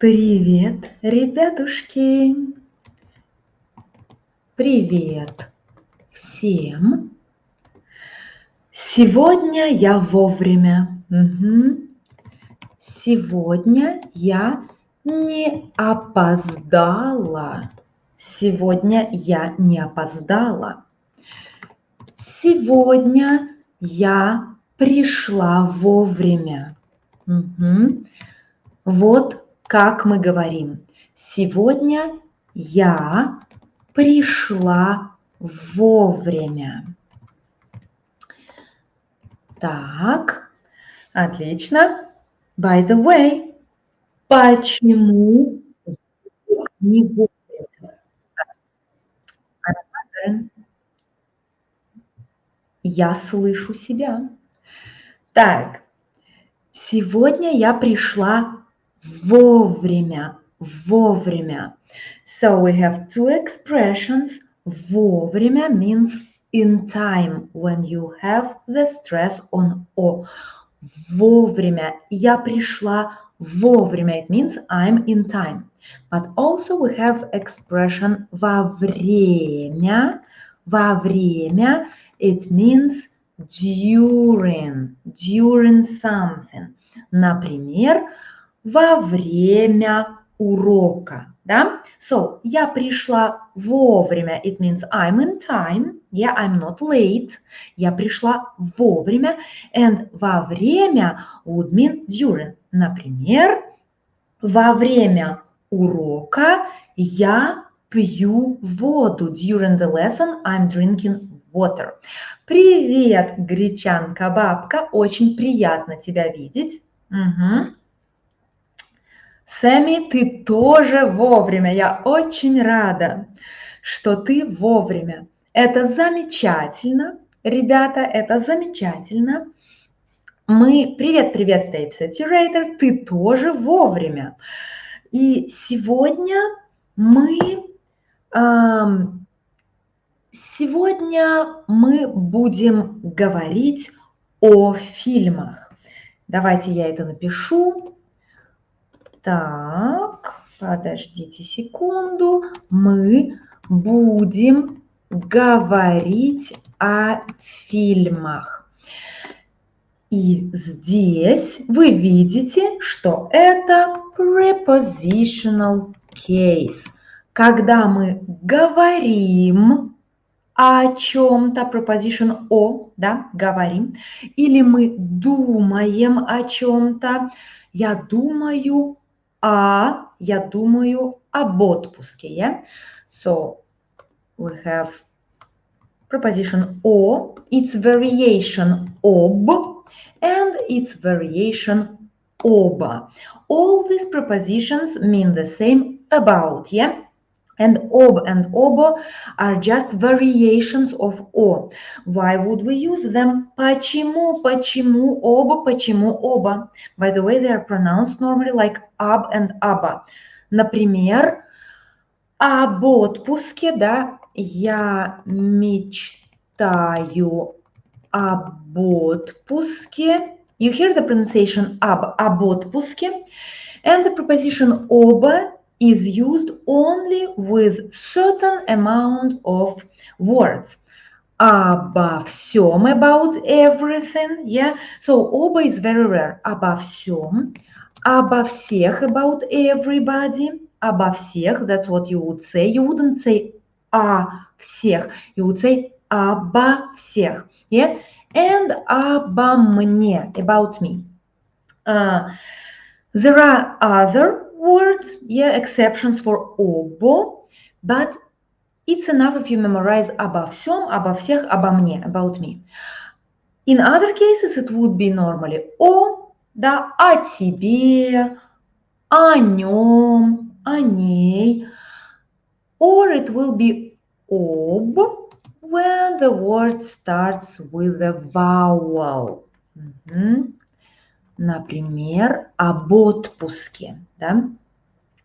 Привет, ребятушки! Привет всем! Сегодня я вовремя. Сегодня я не опоздала. Сегодня я не опоздала. Сегодня я пришла вовремя. Вот как мы говорим. Сегодня я пришла вовремя. Так, отлично. By the way, почему не вовремя? Я слышу себя. Так, сегодня я пришла вовремя. Вовремя. So we have two expressions. Вовремя means in time when you have the stress on O. Вовремя. Я пришла вовремя. It means I'm in time. But also we have expression во время. Во время. It means during. During something. Например, во время урока. Да? So, я пришла вовремя. It means I'm in time. Yeah, I'm not late. Я пришла вовремя. And во время would mean during. Например, во время урока я пью воду. During the lesson I'm drinking water. Привет, гречанка-бабка. Очень приятно тебя видеть. Сэмми, ты тоже вовремя. Я очень рада, что ты вовремя. Это замечательно, ребята, это замечательно. Привет, Tape Saturator, ты тоже вовремя. И сегодня мы будем говорить о фильмах. Давайте я это напишу. Так, подождите секунду. Мы будем говорить о фильмах. И здесь вы видите, что это prepositional case. Когда мы говорим о чем-то, preposition о, да, говорим, или мы думаем о чем-то, я думаю об отпуске. Yeah? So we have preposition о, its variation об, and its variation оба. All these prepositions mean the same about, yeah? And об and обо are just variations of о. Why would we use them? Почему оба, почему оба? By the way, they are pronounced normally like аб and аба. Например, об отпуске, да, я мечтаю об отпуске. You hear the pronunciation об отпуске. And the preposition оба is used only with certain amount of words. Обо всем, about everything, yeah? So оба is very rare. Обо всем, обо всех, about everybody, обо всех, that's what you would say. You wouldn't say о всех, you would say обо всех, yeah? And обо мне, about me. There are other words, yeah, exceptions for обо, but it's enough if you memorize обо всем, обо всех, обо мне, about me. In other cases, it would be normally о, да, о тебе, о нем, о ней, or it will be об when the word starts with a vowel. Например, об отпуске. Да?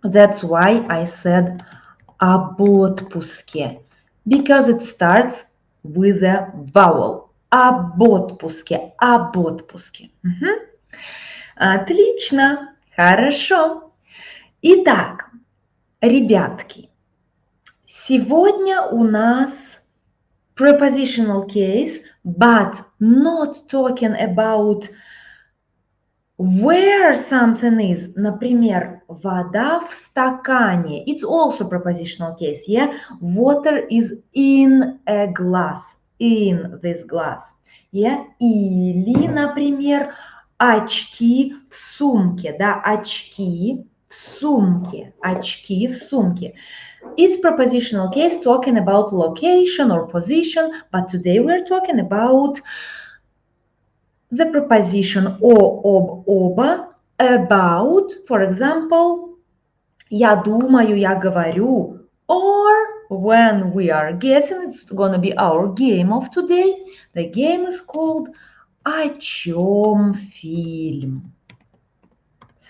That's why I said об отпуске. Because it starts with a vowel. Об отпуске, об отпуске. Отлично, хорошо. Итак, ребятки, сегодня у нас prepositional case, but not talking about where something is. Например, вода в стакане. It's also prepositional case, yeah? Water is in a glass, in this glass, yeah? Или, например, очки в сумке, да? Очки в сумке, очки в сумке. It's prepositional case talking about location or position, but today we're talking about the preposition о, об, оба, about, for example, я думаю, я говорю, or when we are guessing, it's gonna be our game of today. The game is called «О чем фильм?».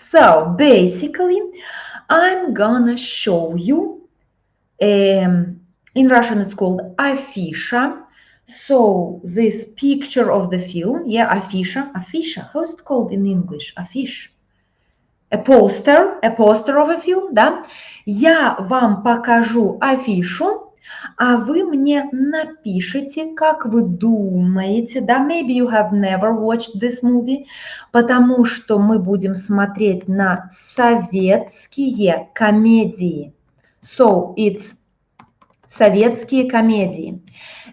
So, basically, I'm gonna show you, in Russian it's called afisha. So this picture of the film, yeah, afisha, how is it called in English? Affiche. A poster of a film, да? Я вам покажу афишу, а вы мне напишите, как вы думаете, да? Maybe you have never watched this movie, потому что мы будем смотреть на советские комедии. So it's советские комедии.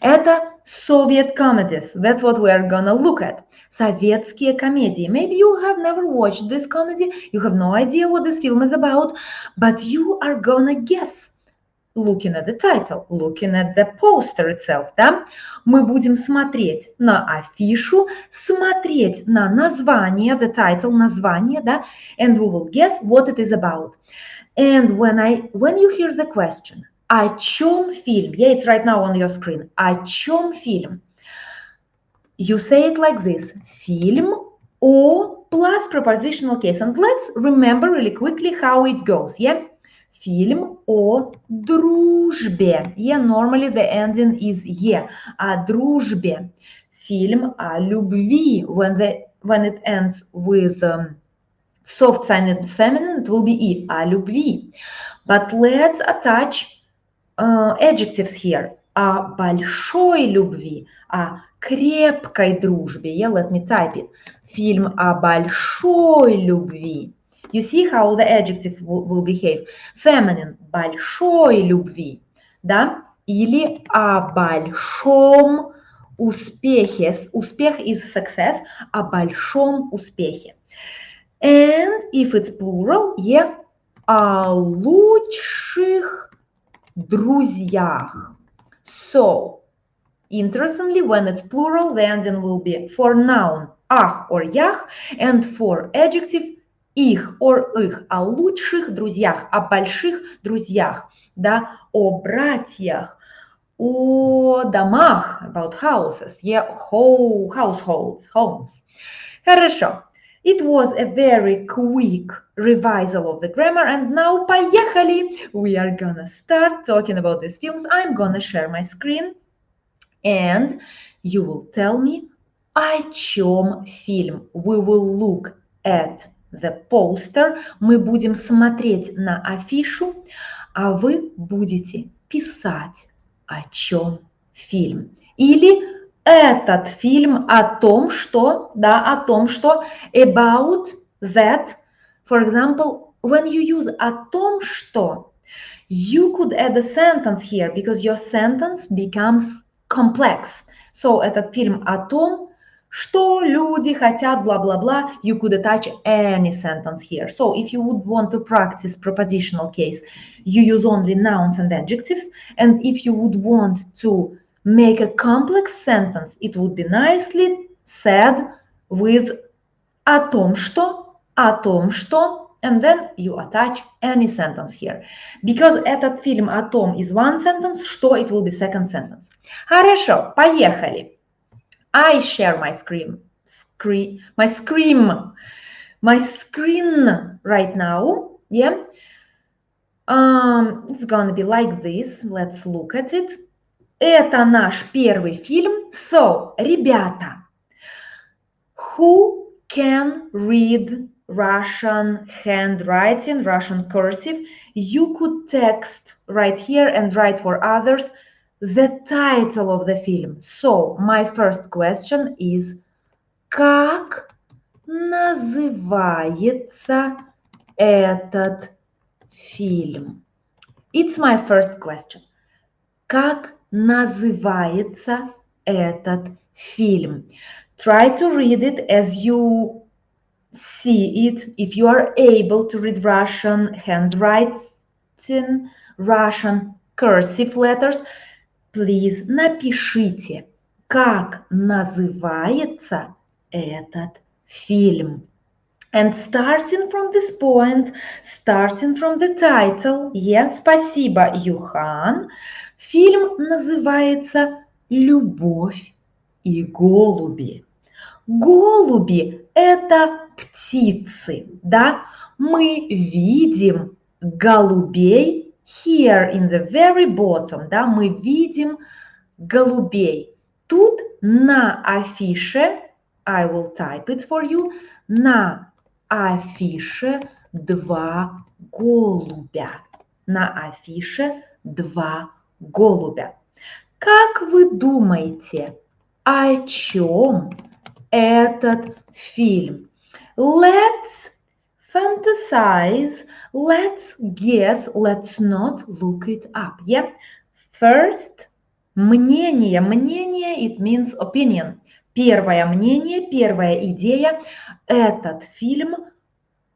Это Soviet comedies. That's what we are gonna look at. Советские комедии. Maybe you have never watched this comedy. You have no idea what this film is about, but you are gonna guess. Looking at the title, looking at the poster itself, да? Мы будем смотреть на афишу, смотреть на название, the title, название, да? And we will guess what it is about. And when you hear the question, о чем фильм? Yeah, it's right now on your screen. О чем фильм? You say it like this. Фильм о plus prepositional case. And let's remember really quickly how it goes. Yeah? Фильм о дружбе. Yeah, normally the ending is е. О дружбе. Фильм о любви. When it ends with soft sign and it's feminine, it will be и. О любви. But let's attach adjectives here. О большой любви, о крепкой дружбе. Yeah, let me type it. Фильм о большой любви. You see how the adjective will behave. Feminine, большой любви. Да? Или о большом успехе. Успех is success. О большом успехе. And if it's plural, yeah, о лучших друзьях. So, interestingly, when it's plural, the ending will be for noun ах or ях, and for adjective их or их, о лучших друзьях, о больших друзьях, да, о братьях, о домах, about houses, yeah, households, homes. Хорошо. It was a very quick revisal of the grammar, and now поехали! We are gonna start talking about these films. I'm gonna share my screen, and you will tell me о чем фильм. We will look at the poster. Мы будем смотреть на афишу, а вы будете писать о чем фильм. Или этот фильм о том, что, да, о том, что, about that. For example, when you use о том, что, you could add a sentence here because your sentence becomes complex. So, этот фильм о том, что люди хотят, blah-blah-blah, you could attach any sentence here. So, if you would want to practice prepositional case, you use only nouns and adjectives. And if you would want to make a complex sentence, it would be nicely said with о том, что, and then you attach any sentence here. Because этот фильм о том is one sentence, что it will be second sentence. Хорошо, поехали. I share my screen right now. Yeah. It's gonna be like this. Let's look at it. Это наш первый фильм. So, ребята, who can read Russian handwriting, Russian cursive, you could text right here and write for others the title of the film. So, my first question is, как называется этот фильм? It's my first question. Как называется этот фильм? Try to read it as you see it. If you are able to read Russian handwriting, Russian cursive letters, please напишите, как называется этот фильм. And starting from this point, starting from the title, спасибо, Юхан, фильм называется «Любовь и голуби». Голуби – это птицы, да? Мы видим голубей here in the very bottom, да? Мы видим голубей. Тут на афише, I will type it for you, на афише два голубя. На афише два голубя. Как вы думаете, о чем этот фильм? Let's fantasize, let's guess, let's not look it up. Yeah? First, мнение. Мнение, it means opinion. Первое мнение, первая идея. Этот фильм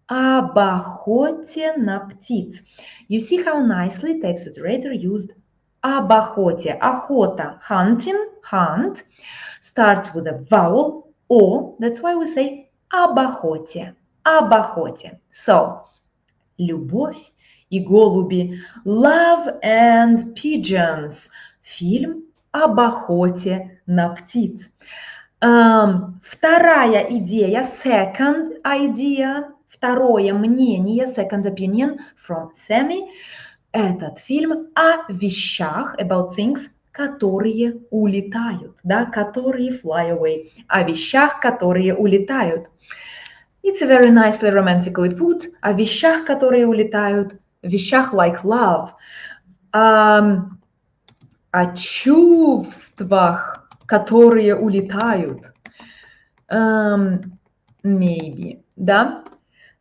об охоте на птиц. You see how nicely type saturator used об охоте. Охота, hunting, hunt, starts with a vowel O. That's why we say об охоте. Об охоте. So, любовь и голуби. Love and pigeons. Фильм об охоте на птиц. Вторая идея, second idea, второе мнение, second opinion from Sammy. Этот фильм о вещах, about things, которые улетают, да, которые fly away, о вещах, которые улетают. It's very nicely romantically put, о вещах, которые улетают, вещах like love, о чувствах, которые улетают, maybe, да,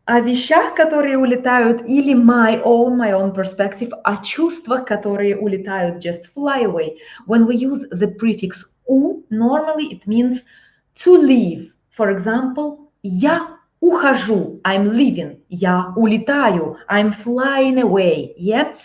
о вещах, которые улетают, или my own perspective, о чувствах, которые улетают, just fly away. When we use the prefix у, normally it means to leave. For example, я ухожу, I'm leaving, я улетаю, I'm flying away, yeah?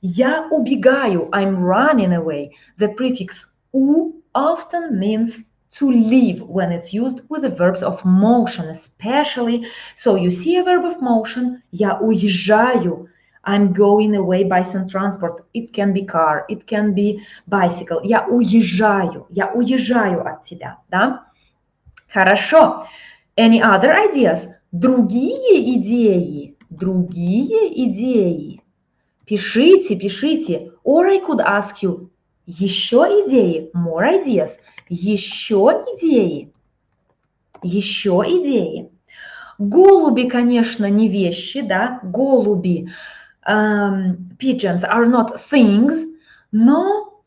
Я убегаю, I'm running away. The prefix у often means to leave when it's used with the verbs of motion, especially. So you see a verb of motion, я уезжаю, I'm going away by some transport. It can be car, it can be bicycle. Я уезжаю от тебя, да? Хорошо. Any other ideas? Другие идеи. Пишите. Or I could ask you, еще идеи, more ideas. Еще идеи. Голуби, конечно, не вещи, да, голуби, pigeons are not things, но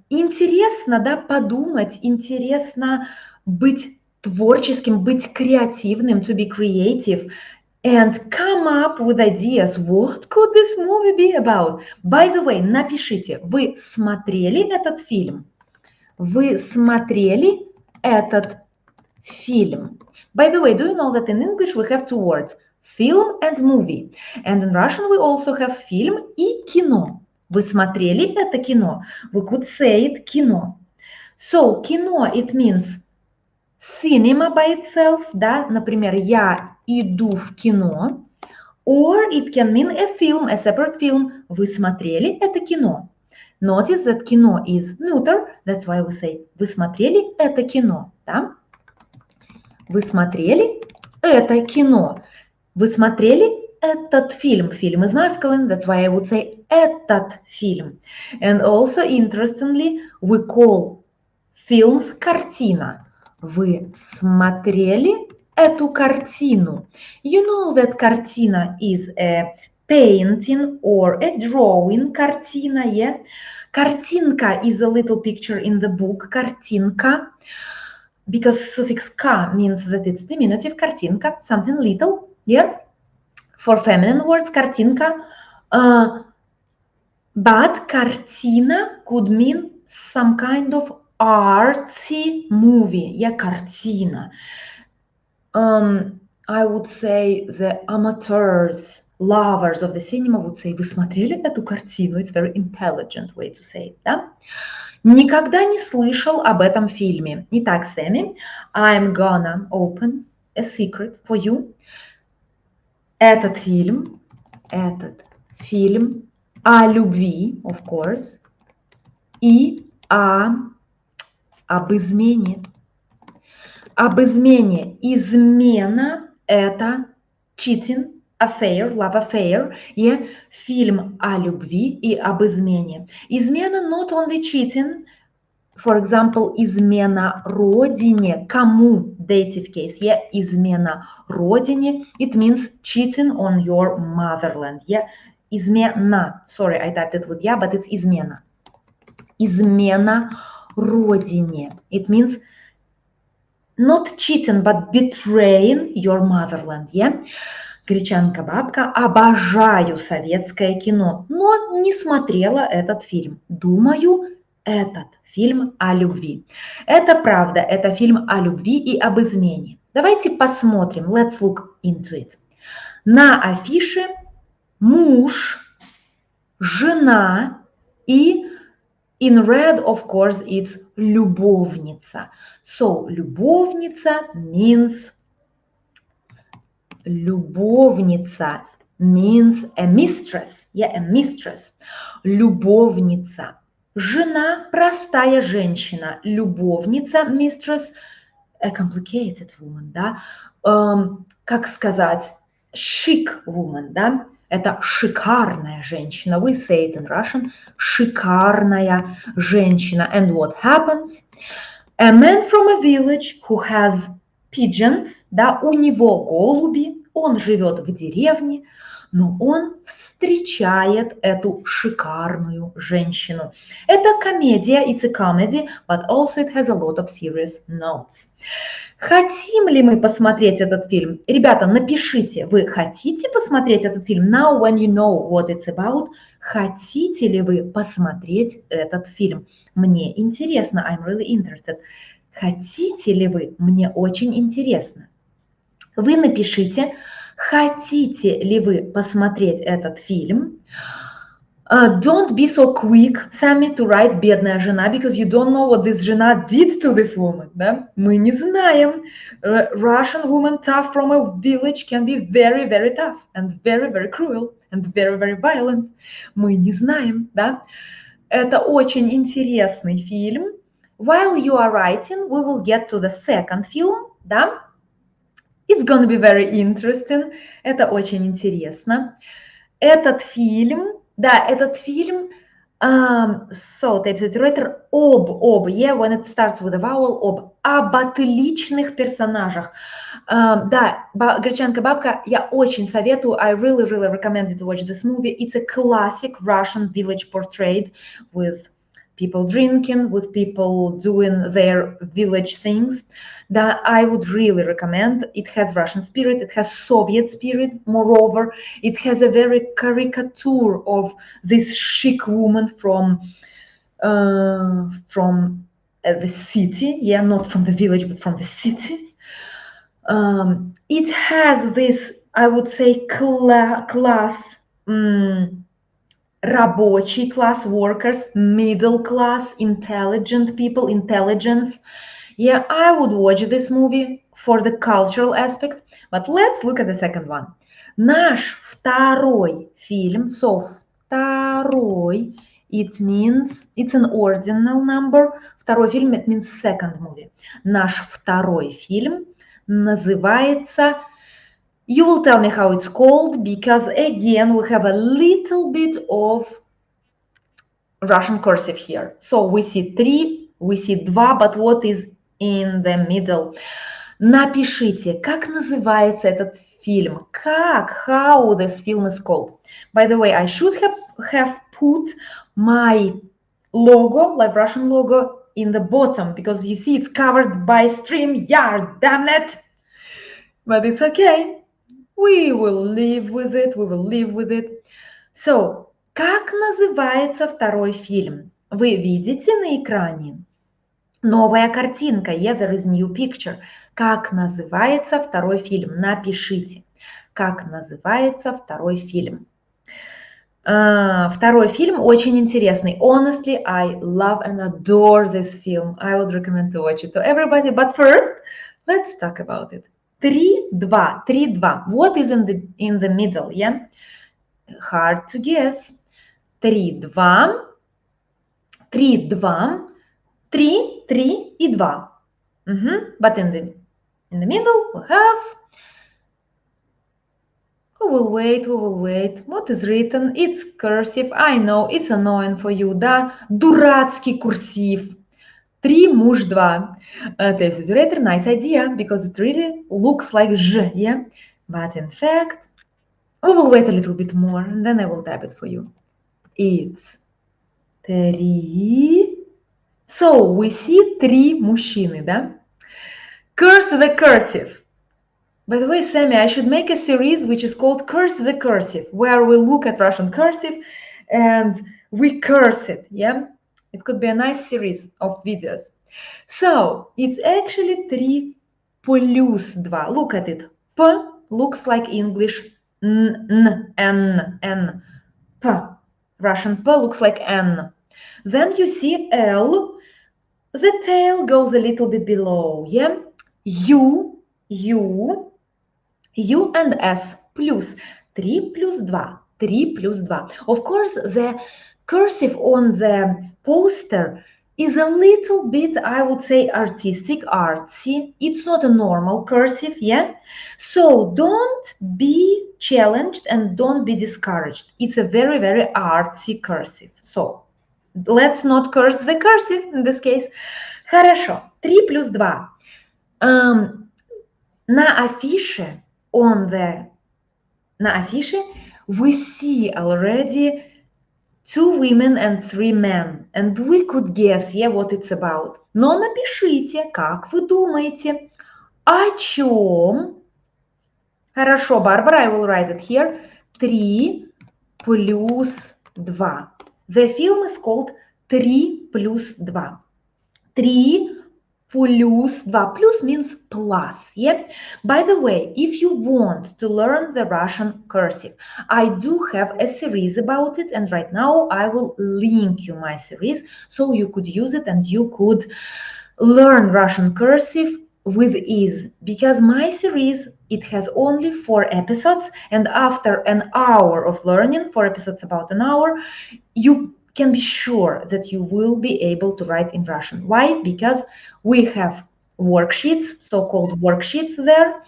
интересно, да, подумать, интересно быть творческим, быть креативным, to be creative, and come up with ideas. What could this movie be about? By the way, напишите, вы смотрели этот фильм? Вы смотрели этот фильм? By the way, do you know that in English we have two words, film and movie. And in Russian we also have film и кино. Вы смотрели это кино? We could say it кино. So, кино, it means cinema by itself, да? Например, я иду в кино. Or it can mean a film, a separate film. Вы смотрели это кино. Notice that кино is neuter, that's why we say вы смотрели это кино, да? Вы смотрели это кино. Вы смотрели этот фильм. Film is masculine, that's why I would say этот фильм. And also, interestingly, we call films картина. Вы смотрели эту картину. You know that картина is a painting or a drawing. Картина, yeah? Картинка is a little picture in the book. Картинка. Because suffix ka means that it's diminutive. Картинка, something little, yeah? For feminine words, картинка. But картина could mean some kind of artsy movie. Yeah, картина. I would say the amateurs, lovers of the cinema would say, вы смотрели эту картину? It's a very intelligent way to say it, да? Никогда не слышал об этом фильме. Итак, Сэмми, I'm gonna open a secret for you. Этот фильм о любви, of course, и об измене. Об измене. Измена – это cheating, affair, love affair, и фильм о любви и об измене. Измена not only cheating, for example, измена родине. Кому? Dative case. Yeah, измена родине. It means cheating on your motherland. Yeah, измена. Sorry, I typed it with yeah, but it's измена. Измена родине. It means not cheating, but betraying your motherland. Yeah? Гречанка бабка, обожаю советское кино, но не смотрела этот фильм. Думаю, этот фильм о любви. Это правда, это фильм о любви и об измене. Давайте посмотрим. Let's look into it. На афише муж, жена и in red, of course, it's любовница. So, любовница means a mistress. Yeah, a mistress. Любовница. Жена – простая женщина. Любовница, mistress, a complicated woman, да. Как сказать? Chic woman, да. Это шикарная женщина. We say it in Russian. Шикарная женщина. And what happens? A man from a village who has pigeons, да, у него голуби, он живет в деревне, но он встречает эту шикарную женщину. Это комедия, it's a comedy, but also it has a lot of serious notes. Хотим ли мы посмотреть этот фильм? Ребята, напишите, вы хотите посмотреть этот фильм? Now when you know what it's about, хотите ли вы посмотреть этот фильм? Мне интересно, I'm really interested. Хотите ли вы? Мне очень интересно. Вы напишите, хотите ли вы посмотреть этот фильм? Don't be so quick, Sammy, to write «бедная жена», because you don't know what this жена did to this woman. Да? Мы не знаем. Russian woman tough from a village can be very, very tough and very, very cruel and very, very violent. Мы не знаем. Да? Это очень интересный фильм. While you are writing, we will get to the second film. Да? It's gonna be very interesting. Это очень интересно. Этот фильм... Да, этот фильм, so, type writer, об, yeah, when it starts with a vowel, об отличных персонажах. Да, Гречанка бабка, я очень советую, I really, really recommend you to watch this movie. It's a classic Russian village portrait with people drinking, with people doing their village things. That I would really recommend. It has Russian spirit, it has Soviet spirit. Moreover, it has a very caricature of this chic woman from the city. Yeah, not from the village, but from the city. It has this, I would say, class. Рабочий class workers, middle class, intelligent people, intelligence. Yeah, I would watch this movie for the cultural aspect, but let's look at the second one. Наш второй фильм, so второй, it means, it's an ordinal number. Второй фильм, it means second movie. Наш второй фильм называется... You will tell me how it's called, because again, we have a little bit of Russian cursive here. So we see 3, we see 2, but what is in the middle? Напишите, как называется этот фильм. How this film is called. By the way, I should have put my logo, like Russian logo, in the bottom, because you see it's covered by StreamYard, damn it! But it's okay. We will live with it, we will live with it. So, как называется второй фильм? Вы видите на экране? Новая картинка, yeah, there is new picture. Как называется второй фильм? Напишите. Как называется второй фильм? Второй фильм очень интересный. Honestly, I love and adore this film. I would recommend to watch it to everybody. But first, let's talk about it. 3-2. 3-2. What is in the middle, yeah? Hard to guess. 3-2. 3-2. 3, 3 и 2. But in the middle we have... We will wait. What is written? It's cursive. I know, it's annoying for you, да? Дурацкий курсив. 3 муж 2. This is a nice idea, because it really looks like Ж, yeah? But in fact, we will wait a little bit more, and then I will type it for you. It's 3. So, we see 3 мужчины, да? Curse the cursive. By the way, Sammy, I should make a series which is called Curse the Cursive, where we look at Russian cursive and we curse it, yeah? It could be a nice series of videos. So, it's actually 3 plus 2. Look at it. P looks like English N. P. Russian P looks like N. Then you see L. The tail goes a little bit below, yeah? U and S plus 3 plus 2. 3 plus 2. Of course, the cursive on the poster is a little bit, I would say, artistic, artsy. It's not a normal cursive, yeah? So don't be challenged and don't be discouraged. It's a very, very artsy cursive. So let's not curse the cursive in this case. Хорошо. 3 плюс 2. На афише, we see already 2 women and 3 men. And we could guess, yeah, what it's about. Но напишите, как вы думаете, о чем? Хорошо, Барбара, I will write it here. 3 плюс 2. The film is called 3 плюс 2. 3 plus 2. Plus means plus, yeah? By the way, if you want to learn the Russian cursive, I do have a series about it, and right now I will link you my series so you could use it and you could learn Russian cursive with ease, because my series, it has only 4 episodes, and after an hour of learning, 4 episodes about an hour, you can be sure that you will be able to write in Russian. Why? Because we have worksheets, so-called worksheets there.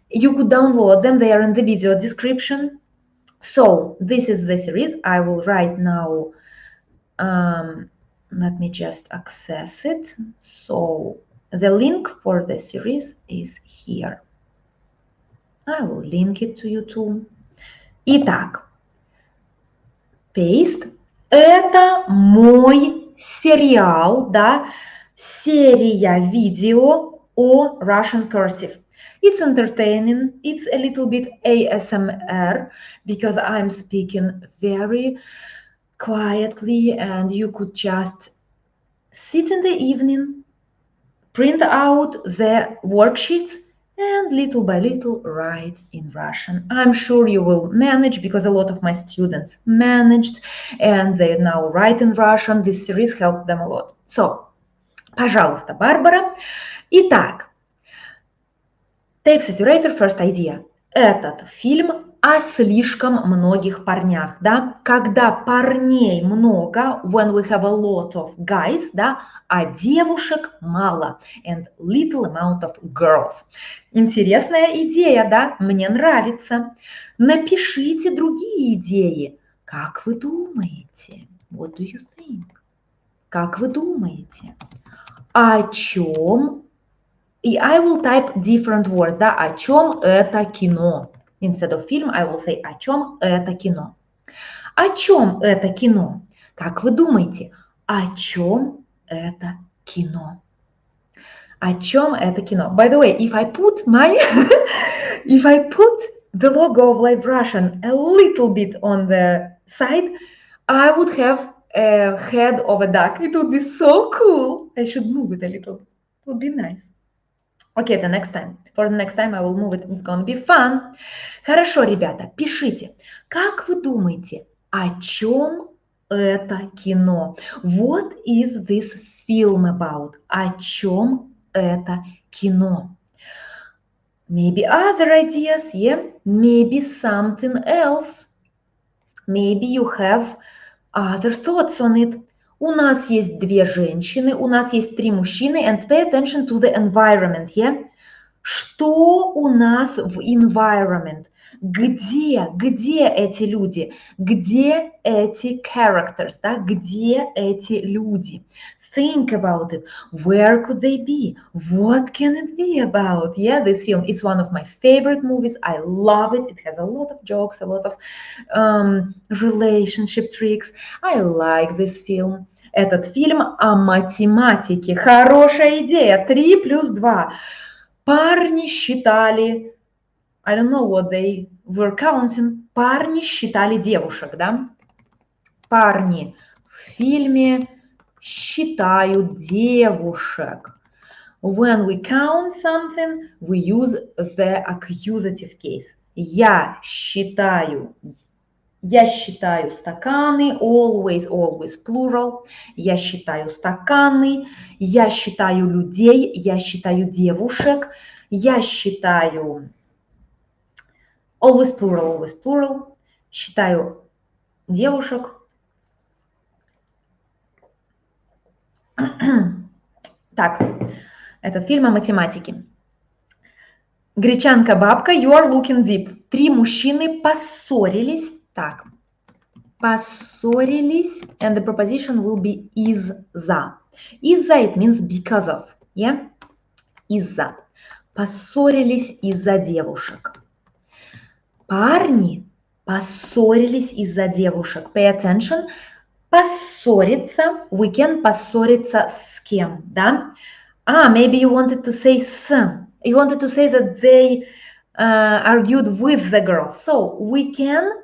You could download them. They are in the video description. So this is the series. I will write now. Let me just access it. So the link for the series is here. I will link it to you too. Итак, paste. Это мой сериал, да, серия видео о Russian cursive. It's entertaining, it's a little bit ASMR, because I'm speaking very quietly, and you could just sit in the evening, print out the worksheets, and little by little write in Russian. I'm sure you will manage, because a lot of my students managed and they now write in Russian. This series helped them a lot. So, пожалуйста, Барбара. Итак, Tape Saturator, first idea. Этот фильм о слишком многих парнях, да? Когда парней много, when we have a lot of guys, да, а девушек мало, and little amount of girls. Интересная идея, да? Мне нравится. Напишите другие идеи. Как вы думаете? What do you think? Как вы думаете? О чем И I will type different words, да, о чем это кино. Instead of film, I will say о чем это кино. О чем это кино? Как вы думаете, о чем это кино? О чем это кино? By the way, if I put if I put the logo of Live Russian a little bit on the side, I would have a head of a duck. It would be so cool. I should move it a little. It would be nice. Okay, the next time. For the next time I will move it. It's gonna be fun. Хорошо, ребята, пишите. Как вы думаете, о чем это кино? What is this film about? О чем это кино? Maybe other ideas, yeah? Maybe something else. Maybe you have other thoughts on it. У нас есть две женщины, у нас есть три мужчины, and pay attention to the environment, yeah? Что у нас в environment? Где эти люди? Где эти characters, да? Где эти люди? Think about it. Where could they be? What can it be about? Yeah, this film, it's one of my favorite movies. I love it. It has a lot of jokes, a lot of relationship tricks. I like this film. Этот фильм о математике. Хорошая идея. 3 плюс 2. Парни считали, I don't know what they were counting. Парни считали девушек, да? Парни в фильме считают девушек. When we count something, we use the accusative case. Я считаю стаканы, always plural. Я считаю стаканы, я считаю людей, я считаю девушек, я считаю always plural. Считаю девушек. Так, этот фильм о математике. Гречанка-бабка, you are looking deep. 3 мужчины поссорились. Так, поссорились, and the preposition will be из-за. Из-за, it means because of, yeah? Из-за. Поссорились из-за девушек. Парни поссорились из-за девушек. Pay attention. Поссориться, we can поссориться с кем, да? Maybe you wanted to say с. You wanted to say that they argued with the girls. So we can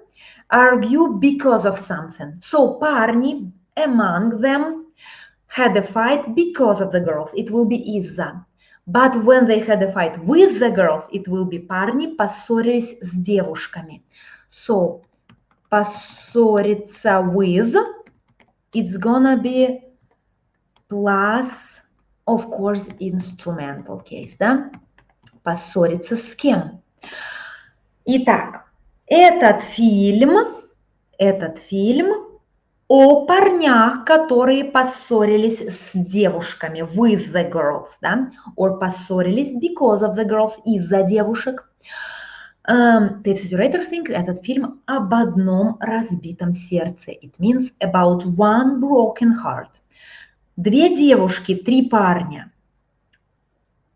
argue because of something. So парни among them had a fight because of the girls. It will be из-за. But when they had a fight with the girls, it will be парни поссорились с девушками. So поссориться with, it's gonna be plus, of course, instrumental case, да? Поссориться с кем? Итак, этот фильм о парнях, которые поссорились с девушками, with the girls, да? Or поссорились because of the girls, из-за девушек. Тейпс think этот фильм об одном разбитом сердце. It means about one broken heart. 2 девушки, 3 парня.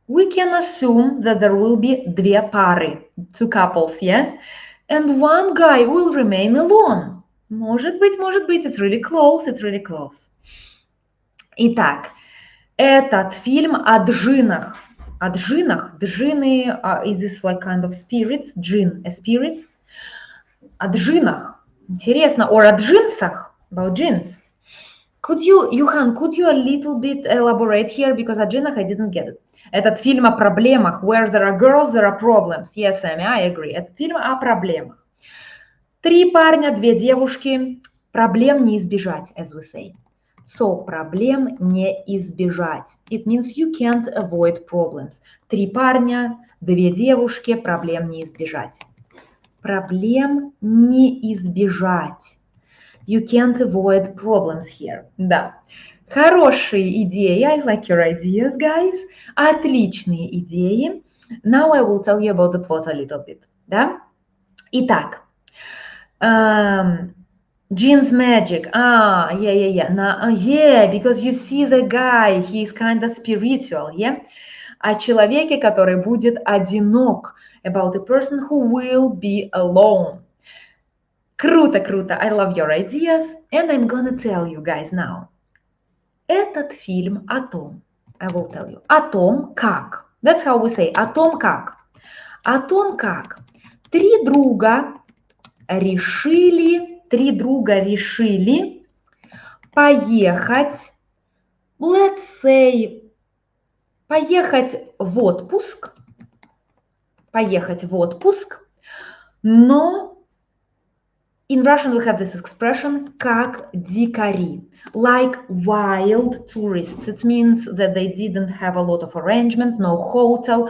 We can assume that there will be 2 пары, 2 couples, yeah? And 1 guy will remain alone. Может быть, it's really close. Итак, этот фильм о джинах. О джинах. Джины, is this like kind of spirits? Джин, a spirit? О джинах. Интересно. Or о джинсах. About jeans. Юхан, could you a little bit elaborate here? Because о джинах I didn't get it. Этот фильм о проблемах. Where there are girls, there are problems. Yes, Amy, I agree. Этот фильм о проблемах. 3 парня, 2 девушки. Проблем не избежать, as we say. So, проблем не избежать. It means you can't avoid problems. 3 парня, 2 девушки, проблем не избежать. Проблем не избежать. You can't avoid problems here. Да. Хорошие идеи. I like your ideas, guys. Отличные идеи. Now I will tell you about the plot a little bit. Да? Итак. Jean's magic. Yeah. Yeah, because you see the guy, he's kind of spiritual, yeah? о человеке, который будет одинок. About a person who will be alone. Круто, круто. I love your ideas. And I'm gonna tell you guys now. Этот фильм о том, I will tell you, о том, как. That's how we say, о том, как. О том, как три друга решили поехать, let's say, поехать в отпуск, но in Russian we have this expression как дикари, like wild tourists. It means that they didn't have a lot of arrangement, no hotel,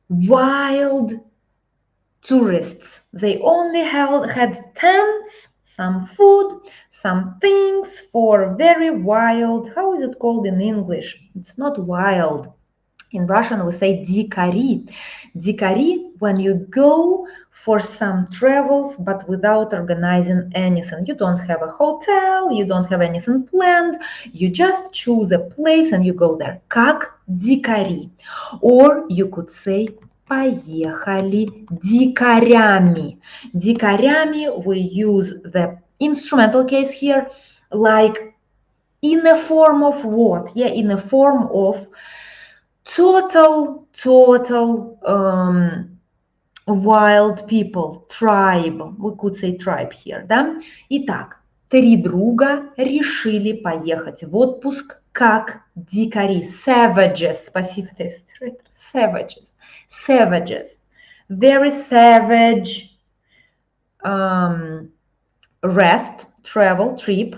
wild tourists. They only had tents, some food, some things for very wild. How is it called in English? It's not wild. In Russian, we say дикари. Дикари, when you go for some travels, but without organizing anything. You don't have a hotel, you don't have anything planned. You just choose a place and you go there. Как дикари. Or you could say поехали дикарями. Дикарями, we use the instrumental case here, like in a form of what? Yeah, in a form of total wild people, tribe. We could say tribe here, да? Итак, три друга решили поехать в отпуск как дикари. Savages. Спасибо, Savages. Very savage rest, travel, trip.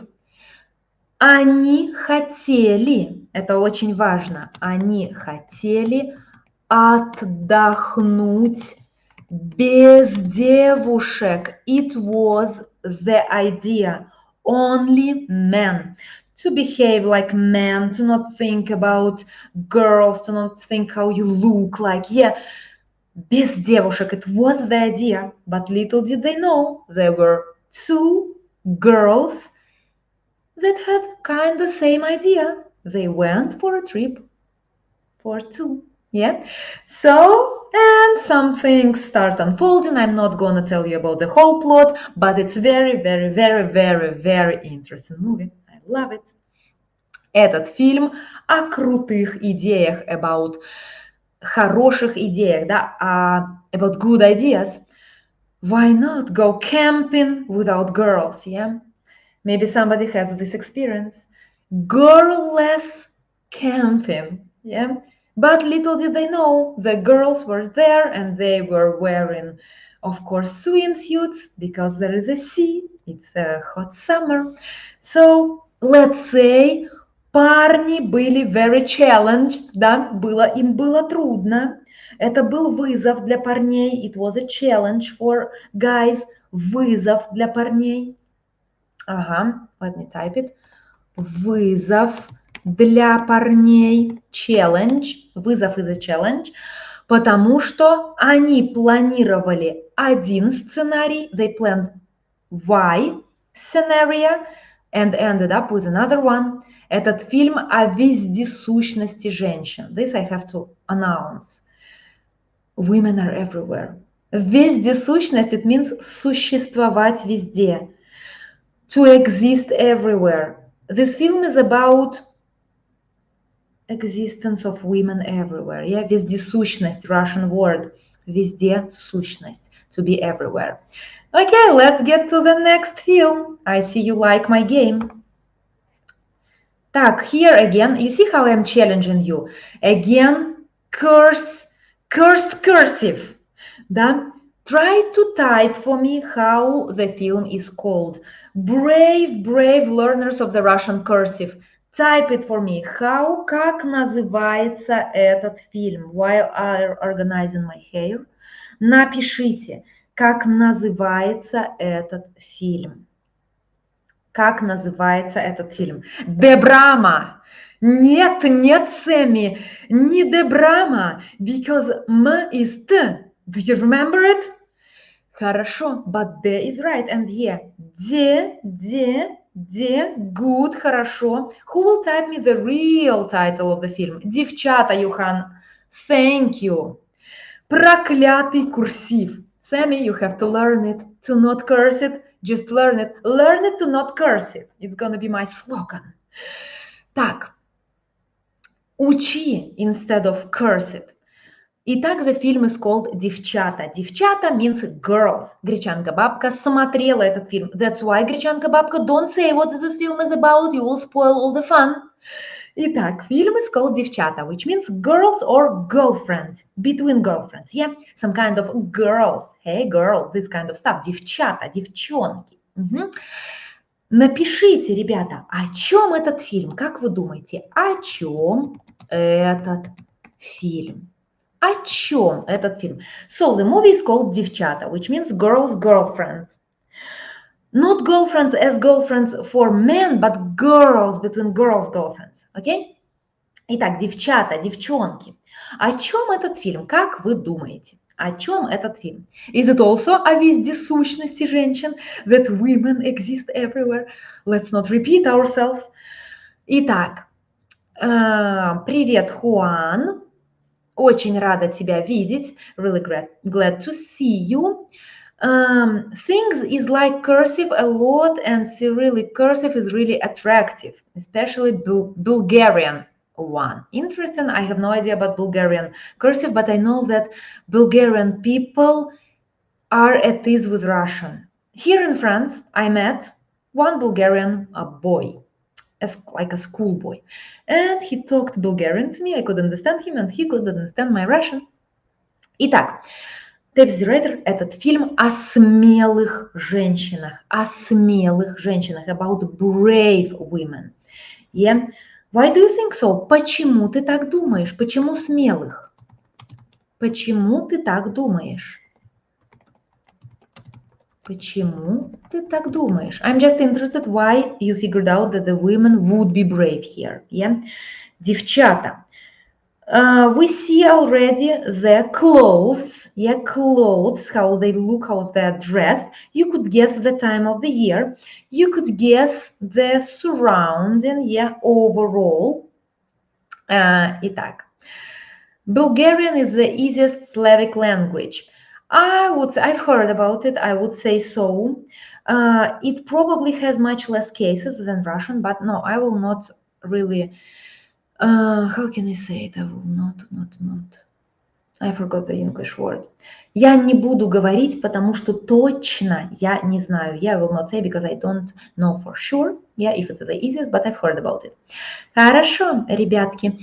Они хотели, это очень важно, они хотели отдохнуть без девушек. It was the idea. Only men. To behave like men, to not think about girls, to not think how you look like. Yeah, без девушек. It was the idea. But little did they know, there were two girls that had kind of the same idea. They went for a trip for two. Yeah. So, and some things start unfolding. I'm not gonna tell you about the whole plot, but it's very interesting movie. I love it. Этот фильм о крутых идеях, about хороших идеях, да, about good ideas. Why not go camping without girls, yeah? Maybe somebody has this experience. Girl-less camping, yeah? But little did they know, the girls were there and they were wearing, of course, swimsuits because there is a sea, it's a hot summer. So, let's say, парни были very challenged, да, им было трудно. Это был вызов для парней. It was a challenge for guys. Вызов для парней. Ага, let me type it. Вызов для парней. Challenge. Вызов is a challenge. Потому что они планировали один сценарий. They planned Y scenario and ended up with another one. Этот фильм о вездесущности женщин. This I have to announce. Women are everywhere. Вездесущность, it means существовать везде. To exist everywhere. This film is about existence of women everywhere. Yeah, вездесущность, Russian word. Везде сущность. To be everywhere. Okay, let's get to the next film. I see you like my game. Так, here again, you see how I'm challenging you. Again, cursed cursive. Да? Try to type for me how the film is called. Brave learners of the Russian cursive. Type it for me. Как называется этот фильм? While I'm organizing my hair. Напишите, как называется этот фильм. Как называется этот фильм? Дебрама. Нет, Сэмми, не Дебрама, because M is T. Do you remember it? Хорошо, but D is right, and yeah. Good, хорошо. Who will type me the real title of the film? Девчата, Юхан. Thank you. Проклятый курсив. Sammy, you have to learn it. To not curse it, just learn it. Learn it to not curse it. It's gonna be my slogan. Так. Учи instead of curse it. Итак, the film is called «Девчата». «Девчата» means girls. Гречанка бабка смотрела этот фильм. That's why, Гречанка бабка, don't say what this film is about, you will spoil all the fun. Итак, film is called «Девчата», which means girls or girlfriends, between girlfriends, yeah? Some kind of girls, hey girl, this kind of stuff. Девчата, девчонки. Напишите, ребята, о чем этот фильм? Как вы думаете, о чем этот фильм? О чем этот фильм? So, the movie is called «Девчата», which means girls, girlfriends. Not girlfriends as girlfriends for men, but girls between girls, girlfriends. Okay? Итак, девчата, девчонки. О чем этот фильм? Как вы думаете? О чем этот фильм? Is it also о вездесущности женщин? That women exist everywhere? Let's not repeat ourselves. Итак, привет, Хуан. Очень рада тебя видеть. Really glad to see you. Things is like cursive a lot, and see, really cursive is really attractive, especially Bulgarian one. Interesting. I have no idea about Bulgarian cursive, but I know that Bulgarian people are at ease with Russian. Here in France, I met one Bulgarian boy, like a schoolboy, and he talked Bulgarian to me. I could understand him, and he could understand my Russian. Итак, Prepositional, этот фильм о смелых женщинах, about brave women. Yeah. Why do you think so? Почему ты так думаешь? Почему смелых? Почему ты так думаешь? Почему ты так думаешь? I'm just interested why you figured out that the women would be brave here. Yeah. Девчата. We see already the clothes, clothes, how they look, how they're dressed. You could guess the time of the year. You could guess the surrounding, overall. Итак, Bulgarian is the easiest Slavic language. I've heard about it, I would say so. It probably has much less cases than Russian, but no, I will not really... how can I say it? I will not. I forgot the English word. Я не буду говорить, потому что точно я не знаю. I will not say because I don't know for sure. If it's the easiest, but I've heard about it. Хорошо, ребятки.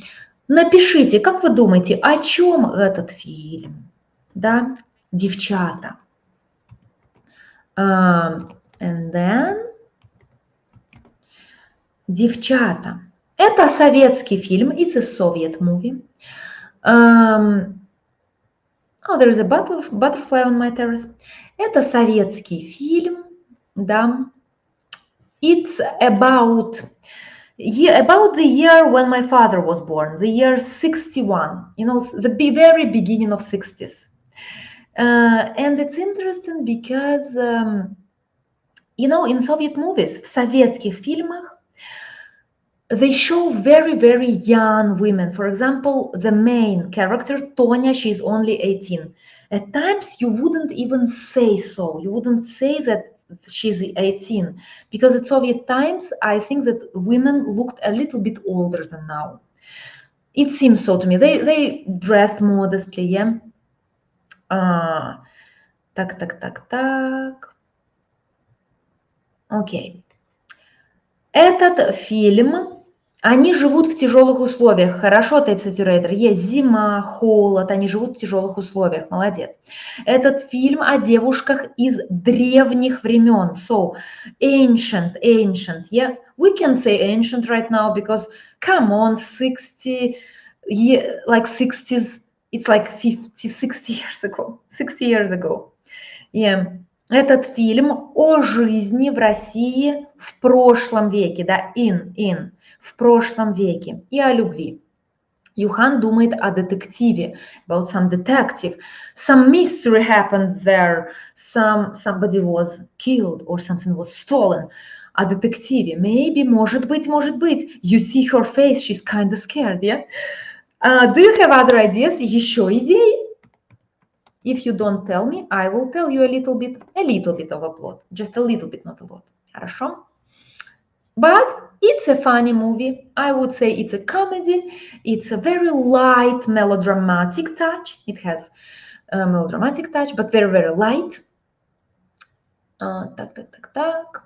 Напишите, как вы думаете, о чем этот фильм? Да, девчата. And then... Девчата. Это советский фильм. It's a Soviet movie. There is a butterfly on my terrace. Это советский фильм, да. It's about the year when my father was born, the year 61. The very beginning of 60s. And it's interesting because, in Soviet movies, в советских фильмах, they show very, very young women. For example, the main character, Tonya, she's only 18. At times, you wouldn't even say so. You wouldn't say that she's 18. Because at Soviet times, I think that women looked a little bit older than now. It seems so to me. They dressed modestly, yeah? Так. Окей. Этот фильм... Они живут в тяжелых условиях. Хорошо, type saturator. Есть зима, холод. Они живут в тяжелых условиях. Молодец. Этот фильм о девушках из древних времен. So, ancient. Yeah, we can say ancient right now because, come on, 60, like 60s, it's like 50, 60 years ago. 60 years ago. Yeah. Этот фильм о жизни в России в прошлом веке, да, в прошлом веке, и о любви. Юхан думает о детективе, about some detective. Some mystery happened there, somebody was killed or something was stolen. о детективе. Maybe, может быть. You see her face, she's kind of scared, yeah? Do you have other ideas? Еще идеи? If you don't tell me, I will tell you a little bit of a plot. Just a little bit, not a lot. Хорошо? But it's a funny movie. I would say it's a comedy. It's a very light melodramatic touch. It has a melodramatic touch, but very, very light. Так.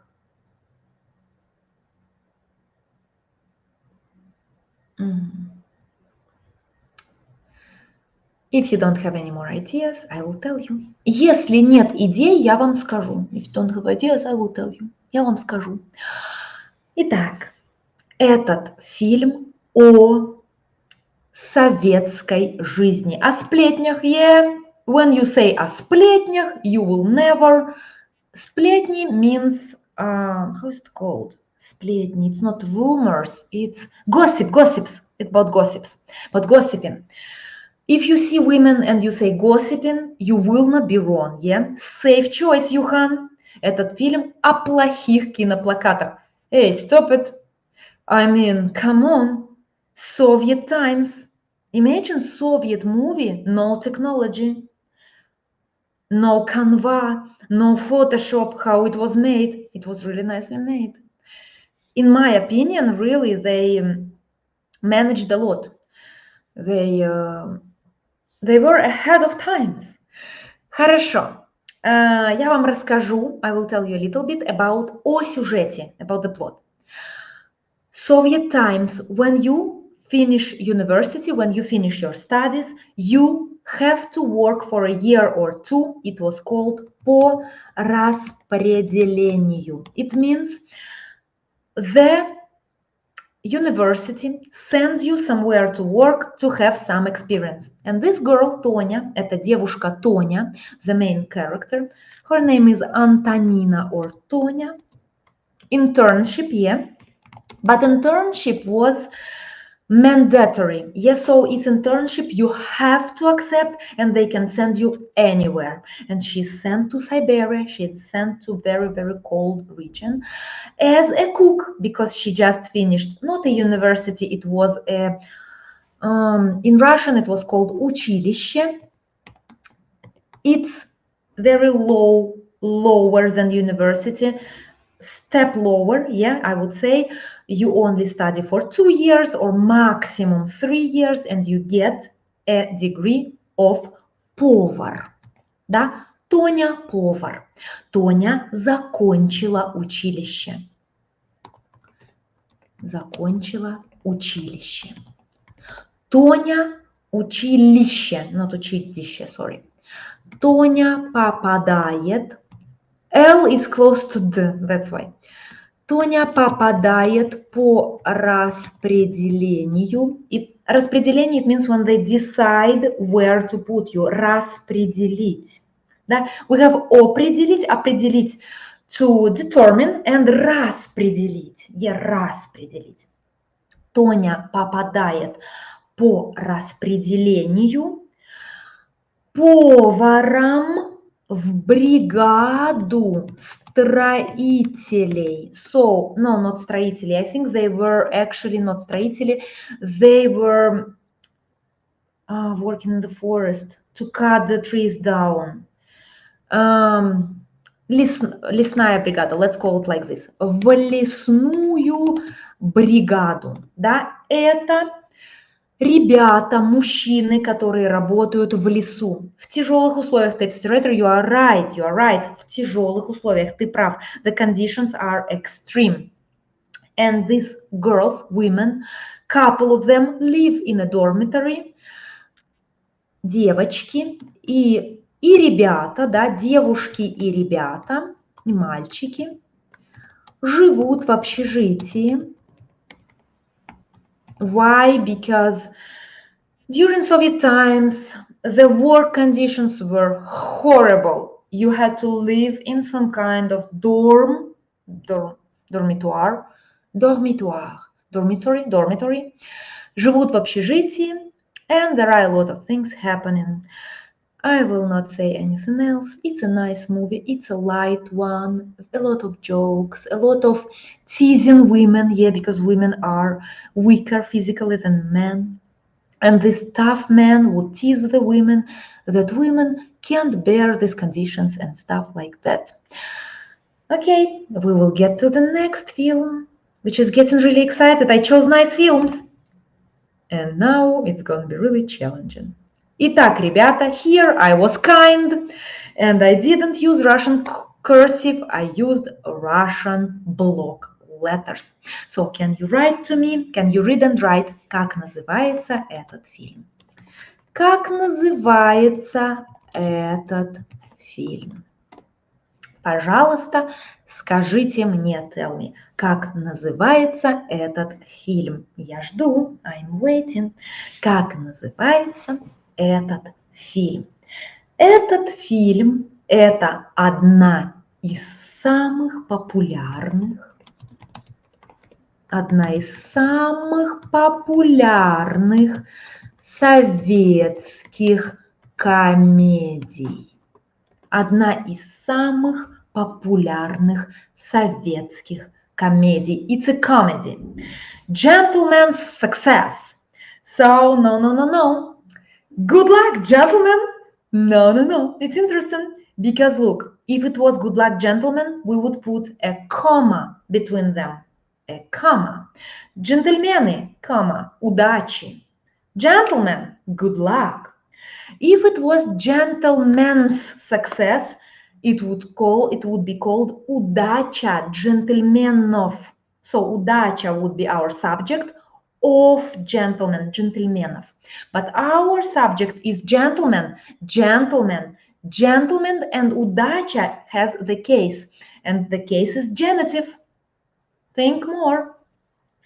If you don't have any more ideas, I will tell you. Если нет идей, я вам скажу. If you don't have ideas, I will tell you. Я вам скажу. Итак, этот фильм о советской жизни. О сплетнях, yeah. When you say о сплетнях, you will never... Сплетни means... how is it called? Сплетни. It's not rumors. It's gossips. It's about gossips. But gossiping. If you see women and you say gossiping, you will not be wrong, yeah? Safe choice, Юхан. Этот фильм о плохих киноплакатах. Hey, stop it. I mean, come on. Soviet times. Imagine Soviet movie, no technology. No Canva, no Photoshop, how it was made. It was really nicely made. In my opinion, really, they managed a lot. They were ahead of times. Хорошо. Я вам расскажу, I will tell you a little bit about о сюжете, about the plot. Soviet times, when you finish university, when you finish your studies, you have to work for a year or two. It was called по распределению. It means the university sends you somewhere to work to have some experience. And this girl, Тоня, эта девушка Тоня, the main character, her name is Antonina or Tonya. Internship, yeah. But internship was mandatory. Yes, so it's internship you have to accept and they can send you anywhere. And she's sent to Siberia. She's sent to very, very cold region as a cook because she just finished not a university. It was a in Russian it was called училище. It's very lower than university. Step lower, yeah, I would say. You only study for 2 years or maximum 3 years and you get a degree of повар. Да? Тоня повар. Тоня закончила училище. Закончила училище. Тоня училище, not училище, sorry. Тоня попадает. L is close to D, that's why. Тоня попадает по распределению. Распределение, it means when they decide where to put you. Распределить. Да? We have определить, определить, to determine, and распределить. Yeah, распределить. Тоня попадает по распределению поваром в бригаду строителей. So, no, not строителей. I think they were actually not строители. They were working in the forest to cut the trees down. Лесная бригада, let's call it like this. В лесную бригаду. Да, это ребята, мужчины, которые работают в лесу. В тяжелых условиях. Type writer, you are right. В тяжелых условиях. Ты прав. The conditions are extreme. And these girls, women, couple of them live in a dormitory. Девочки и ребята, да, девушки и ребята, и мальчики живут в общежитии. Why? Because during Soviet times, the work conditions were horrible. You had to live in some kind of dormitory. Живут в общежитии, and there are a lot of things happening. I will not say anything else. It's a nice movie. It's a light one. A lot of jokes, a lot of teasing women. Yeah, because women are weaker physically than men. And this tough man would tease the women that women can't bear these conditions and stuff like that. Okay, we will get to the next film, which is getting really excited. I chose nice films. And now it's gonna be really challenging. Итак, ребята, here I was kind, and I didn't use Russian cursive, I used Russian block letters. So can you write to me, can you read and write, как называется этот фильм? Как называется этот фильм? Пожалуйста, скажите мне, tell me, как называется этот фильм? Я жду, I'm waiting. Как называется этот фильм? Этот фильм – это одна из самых популярных советских комедий. Одна из самых популярных советских комедий. It's a comedy. Gentleman's Success. So, no. Good luck, gentlemen. No. It's interesting because look, if it was good luck, gentlemen, we would put a comma between them. A comma. Джентльмены, comma, удачи. Gentlemen, good luck. If it was gentleman's success, it would be called удача джентльменов. So удача would be our subject of gentlemenов. But our subject is gentleman, and удача has the case, and the case is genitive. Think more.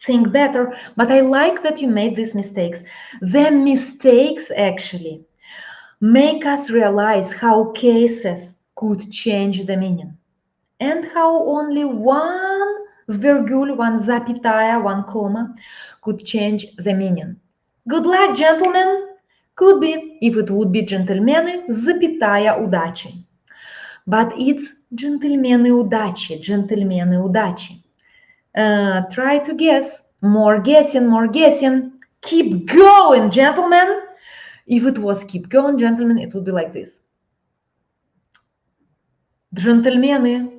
Think better. But I like that you made these mistakes. The mistakes actually make us realize how cases could change the meaning and how only one virgule, one запятая, one comma could change the meaning. Good luck, gentlemen. Could be if it would be джентльмены, запятая, удачи. But it's джентльмены удачи. Try to guess. More guessing. Keep going, gentlemen. If it was keep going, gentlemen, it would be like this. Джентльмены,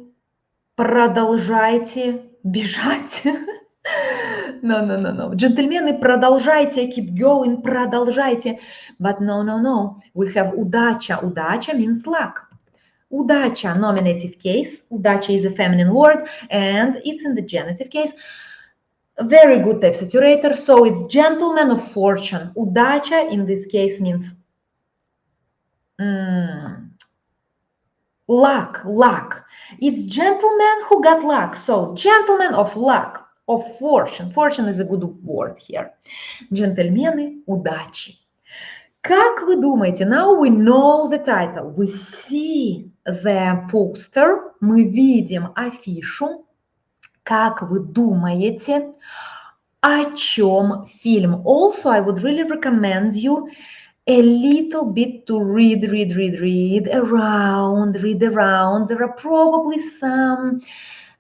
продолжайте бежать. No. Джентльмены, продолжайте, keep going, продолжайте. But no. We have удача. Удача means luck. Удача, nominative case. Удача is a feminine word and it's in the genitive case. A very good type saturator, so it's gentleman of fortune. Удача in this case means luck. It's gentleman who got luck. So gentleman of luck, of fortune. Fortune is a good word here. Джентльмены удачи. Как вы думаете, now we know the title, we see the poster, мы видим афишу. Как вы думаете, о чем фильм? Also, I would really recommend you a little bit to read around. There are probably some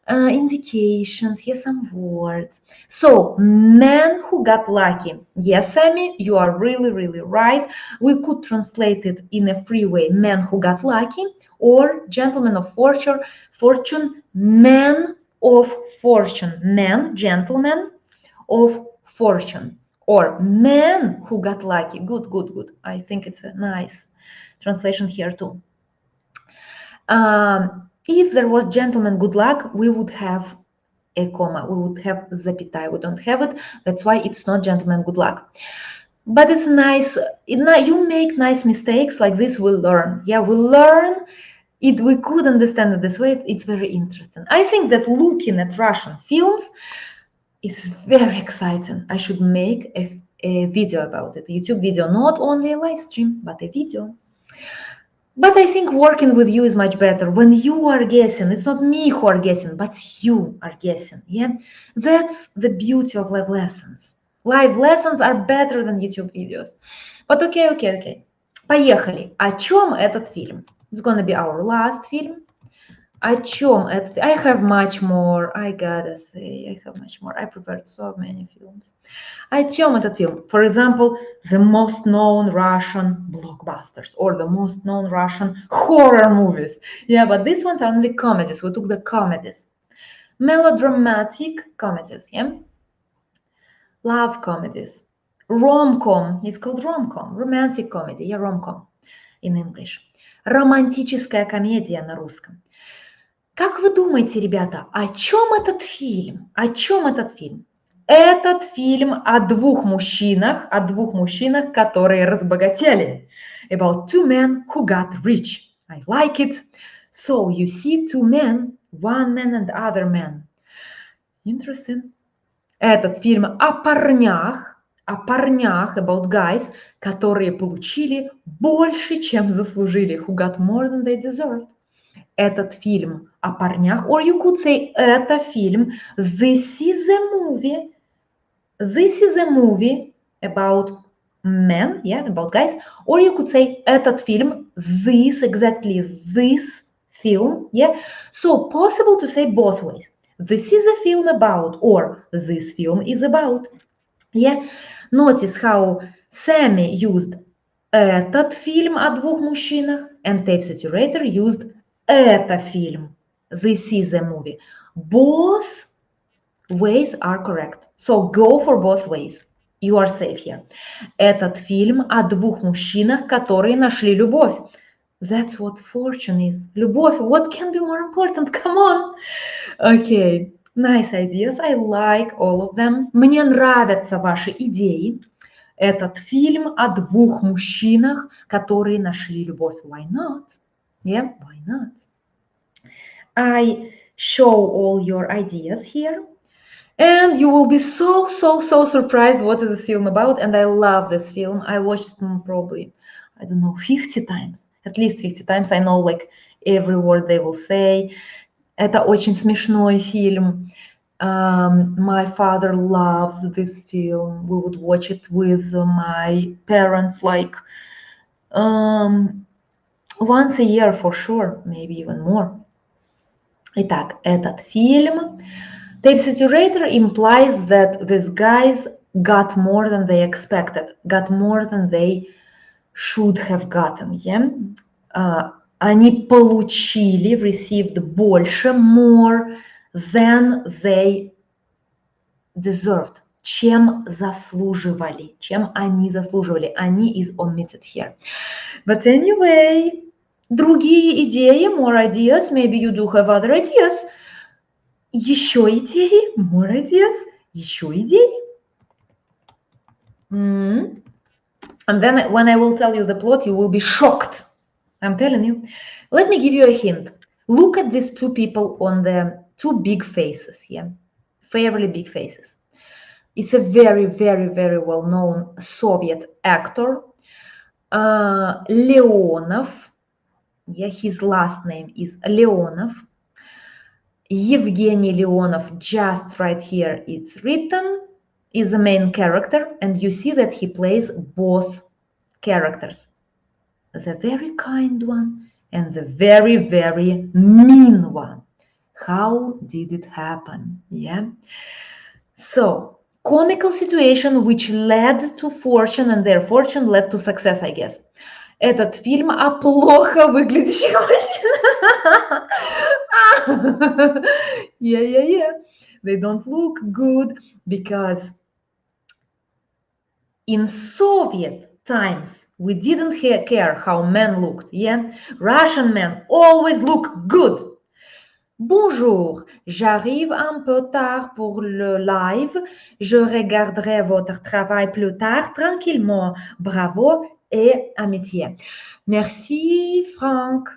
indications, here some words. So, man who got lucky. Yes, Sammy, you are really right. We could translate it in a free way. Man who got lucky, or gentleman of fortune, man of fortune. Man, gentleman of fortune. Or man who got lucky. Good. I think it's a nice translation here too. If there was gentleman good luck, we would have a comma. We would have запятая. We don't have it. That's why it's not gentleman good luck. But it's nice. You make nice mistakes like this. We'll learn. Yeah, we'll learn. We could understand it this way. It's very interesting. I think that looking at Russian films is very exciting. I should make a video about it. A YouTube video, not only a live stream, but a video. But I think working with you is much better. When you are guessing, it's not me who are guessing, but you are guessing. Yeah, that's the beauty of live lessons. Live lessons are better than YouTube videos. But okay. Поехали. О чем этот фильм? It's gonna be our last film. О чем этот? I have much more. I gotta say, I have much more. I prepared so many films. О чем этот фильм? For example, the most known Russian blockbusters or the most known Russian horror movies. Yeah, but these ones are only comedies. We took the comedies. Melodramatic comedies, yeah? Love comedies. Rom-com. It's called rom-com. Romantic comedy. Yeah, rom-com in English. Романтическая комедия на русском. Как вы думаете, ребята, о чем этот фильм? О чем этот фильм? Этот фильм о двух мужчинах, которые разбогатели. About two men who got rich. I like it. So you see two men, one man and other man. Interesting. Этот фильм о парнях, about guys, которые получили больше, чем заслужили. Who got more than they deserved. Этот фильм о парнях, or you could say это фильм, this is a movie about men, yeah, about guys, or you could say этот фильм, this film, yeah. So possible to say both ways. This is a film about, or this film is about, yeah. Notice how Sammy used этот фильм о двух мужчинах, and Tape Saturator used это фильм. This is a movie. Both ways are correct. So go for both ways. You are safe here. Этот фильм о двух мужчинах, которые нашли любовь. That's what fortune is. Любовь. What can be more important? Come on. Okay. Nice ideas. I like all of them. Мне нравятся ваши идеи. Этот фильм о двух мужчинах, которые нашли любовь. Why not? Yeah, why not? I show all your ideas here. And you will be so surprised what is this film about. And I love this film. I watched it probably, I don't know, 50 times. At least 50 times. I know like every word they will say. Это очень смешной фильм. My father loves this film. We would watch it with my parents like once a year for sure, maybe even more. Итак, этот фильм. Tape Saturator implies that these guys got more than they expected, got more than they should have gotten. Yeah? Они получили, received больше, more than they deserved, чем заслуживали, чем они заслуживали. Они is omitted here. But anyway, другие идеи, more ideas, maybe you do have other ideas. Еще идеи, more ideas, еще идеи. And then when I will tell you the plot, you will be shocked. I'm telling you. Let me give you a hint. Look at these two people on the two big faces, yeah? Fairly big faces. It's a very well-known Soviet actor, Leonov. Yeah, his last name is Leonov. Evgeny Leonov, just right here, it's written, is the main character, and you see that he plays both characters. The very kind one and the very mean one. How did it happen? Yeah. So, comical situation which led to fortune, and their fortune led to success, I guess. Этот фильм о плохо выглядящих мужчинах. Yeah. They don't look good because in Soviet times, we didn't care how men looked, yeah? Russian men always look good. Bonjour, j'arrive un peu tard pour le live. Je regarderai votre travail plus tard, tranquillement. Bravo et amitié. Merci, Franck.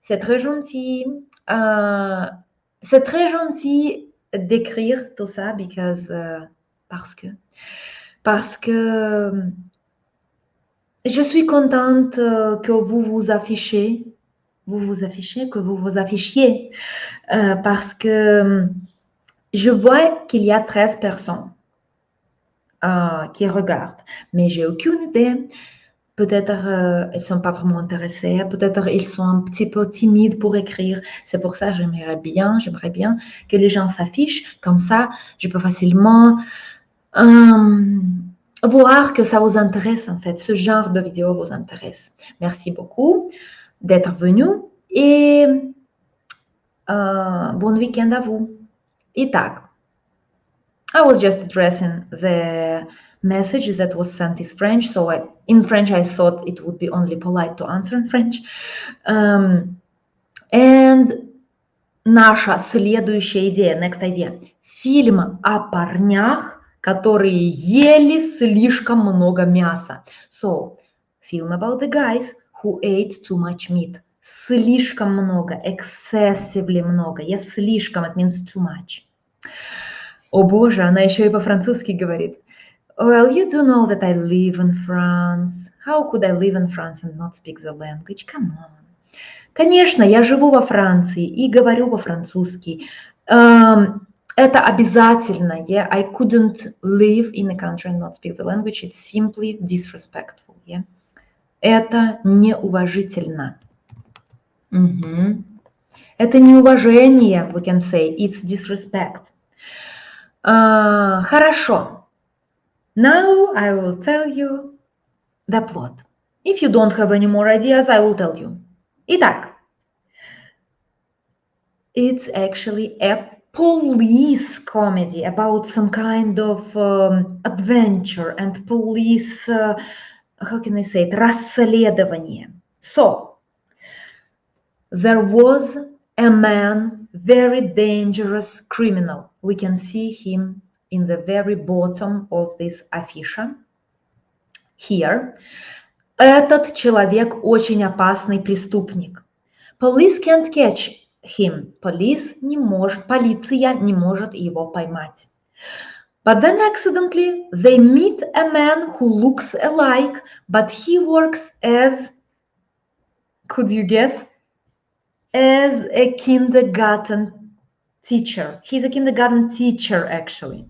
C'est très gentil. C'est très gentil d'écrire tout ça parce que je suis contente que vous vous affichiez, parce que je vois qu'il y a 13 personnes qui regardent, mais j'ai aucune idée peut-être ils sont pas vraiment intéressés, peut-être ils sont un petit peu timides pour écrire. C'est pour ça que j'aimerais bien que les gens s'affichent. Comme ça, je peux facilement voir que ça vous intéresse en fait, ce genre de vidéo vous intéresse. Merci beaucoup d'être venu et bon week-end à vous. Итак, I was just addressing the message that was sent in French, so in French I thought it would be only polite to answer in French. And наша следующая идея, next idea, фильм о парнях, которые ели слишком много мяса. So, film about the guys who ate too much meat. Слишком много, excessively много. Yes, слишком, it means too much. О боже, она еще и по-французски говорит. Well, you do know that I live in France. How could I live in France and not speak the language? Come on. Конечно, я живу во Франции и говорю по-французски. Это обязательно. Yeah? I couldn't live in a country and not speak the language. It's simply disrespectful. Yeah? Это неуважительно. Это неуважение, we can say. It's disrespect. Хорошо. Now I will tell you the plot. If you don't have any more ideas, I will tell you. Итак, it's actually a police comedy about some kind of adventure and police, how can I say it, расследование. So, there was a man, very dangerous criminal. We can see him in the very bottom of this affiche. Here. Этот человек очень опасный преступник. Police can't catch him. Policia не может его поймать. But then accidentally they meet a man who looks alike, but he works as, could you guess? As a kindergarten teacher. He's a kindergarten teacher, actually.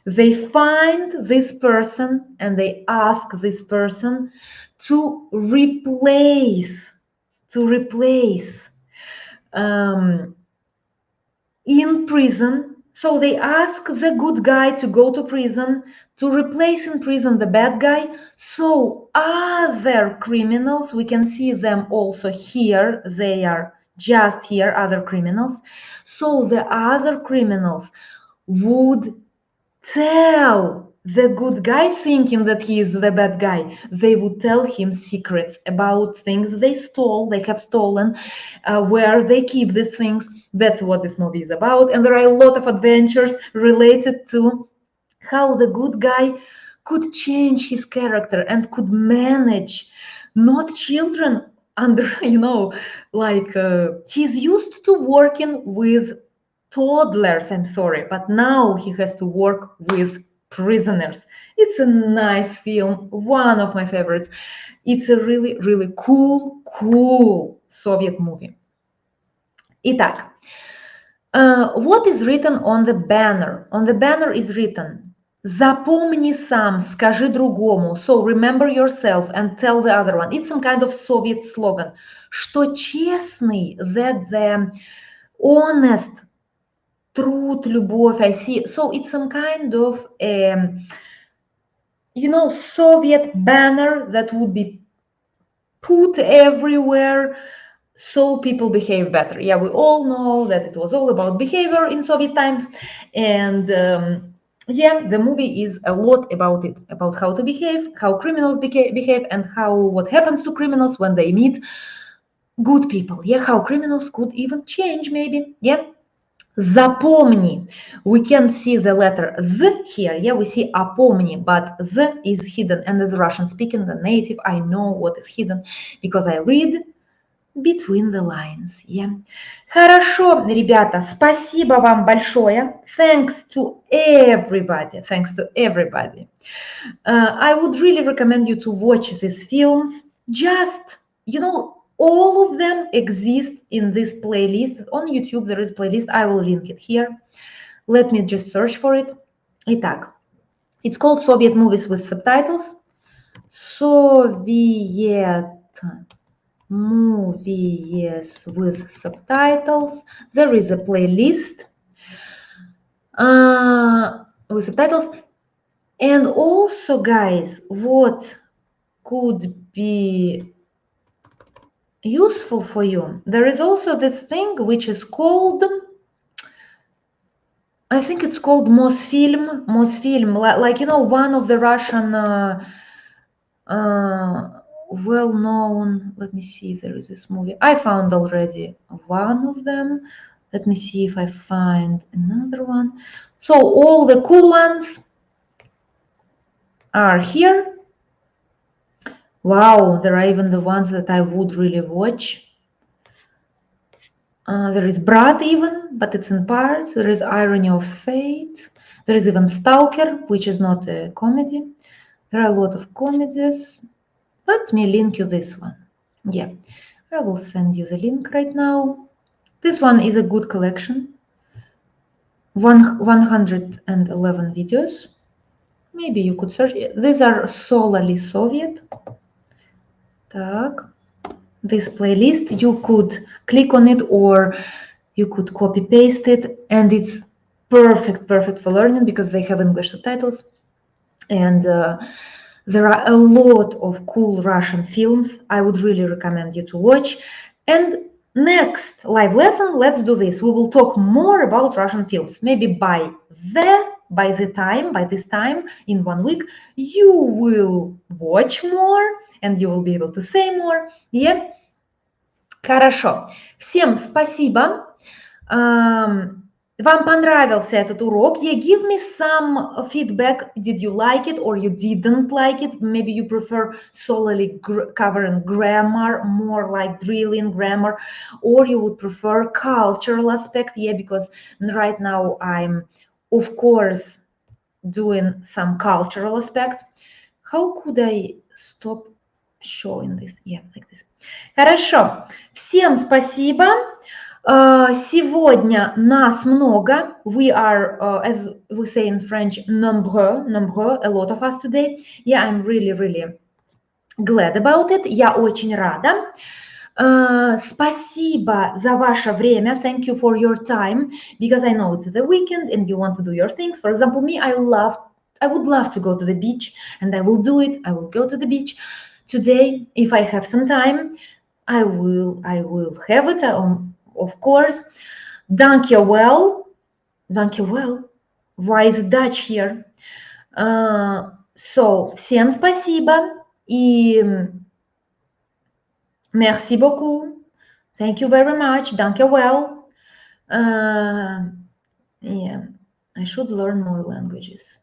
They find this person and they ask this person to replace in prison. So they ask the good guy to go to prison to replace in prison the bad guy. So other criminals, we can see them also here. They are just here, other criminals. So the other criminals would tell the good guy, thinking that he is the bad guy, they would tell him secrets about things they have stolen, where they keep these things. That's what this movie is about. And there are a lot of adventures related to how the good guy could change his character and could manage not children under, he's used to working with toddlers, I'm sorry, but now he has to work with prisoners. It's a nice film, one of my favorites. It's a really, really cool Soviet movie. Итак, what is written on the banner? On the banner is written, запомни сам, скажи другому. So remember yourself and tell the other one. It's some kind of Soviet slogan. Что честный, that the honest, truth, любовь, I see. So it's some kind of, Soviet banner that would be put everywhere so people behave better. Yeah, we all know that it was all about behavior in Soviet times. And the movie is a lot about it, about how to behave, how criminals behave, and what happens to criminals when they meet good people. Yeah, how criminals could even change, maybe. Yeah. Запомни. We can see the letter Z here. Yeah, we see опомни, but Z is hidden. And as a Russian speaking, the native, I know what is hidden because I read between the lines. Yeah. Хорошо, ребята, спасибо вам большое. Thanks to everybody. I would really recommend you to watch these films. Just, all of them exist in this playlist. On YouTube, there is a playlist. I will link it here. Let me just search for it. Итак, it's called Soviet Movies with Subtitles. Soviet movies with subtitles. There is a playlist with subtitles. And also, guys, what could be useful for you? There is also this thing which is called, I think it's called Mosfilm. Mosfilm, like you know, one of the Russian well-known. Let me see if there is this movie. I found already one of them. Let me see if I find another one. So all the cool ones are here. Wow, there are even the ones that I would really watch. There is Brat even, but it's in parts. There is Irony of Fate. There is even Stalker, which is not a comedy. There are a lot of comedies. Let me link you this one. Yeah, I will send you the link right now. This one is a good collection. 111 videos. Maybe you could search. These are solely Soviet. Так. This playlist, you could click on it or you could copy paste it, and it's perfect for learning because they have English subtitles. And there are a lot of cool Russian films I would really recommend you to watch. And next live lesson, let's do this. We will talk more about Russian films. Maybe by this time in 1 week, you will watch more and you will be able to say more. Yeah? Хорошо. Всем спасибо. Вам понравился этот урок? Yeah, give me some feedback. Did you like it or you didn't like it? Maybe you prefer solely covering grammar, more like drilling grammar, or you would prefer cultural aspect. Yeah, because right now I'm, of course, doing some cultural aspect. How could I stop showing this? Yeah, like this. Хорошо. Всем спасибо. Сегодня нас много. We are, as we say in French, nombreux, a lot of us today. Yeah, I'm really glad about it. Я очень рада. Спасибо за ваше время. Thank you for your time, because I know it's the weekend and you want to do your things. For example, me, I would love to go to the beach, and I will do it. I will go to the beach today if I have some time. I will have it, of course. Dankjewel. Dankjewel. Why is it Dutch here? So, всем спасибо и merci beaucoup. Thank you very much. Dankjewel. Yeah, I should learn more languages.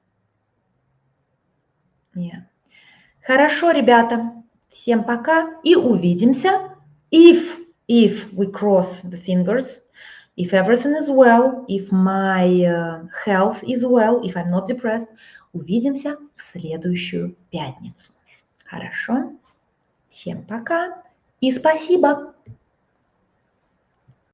Yeah. Хорошо, ребята. Всем пока и увидимся. If we cross the fingers, if everything is well, if my health is well, if I'm not depressed, увидимся в следующую пятницу. Хорошо? Всем пока и спасибо!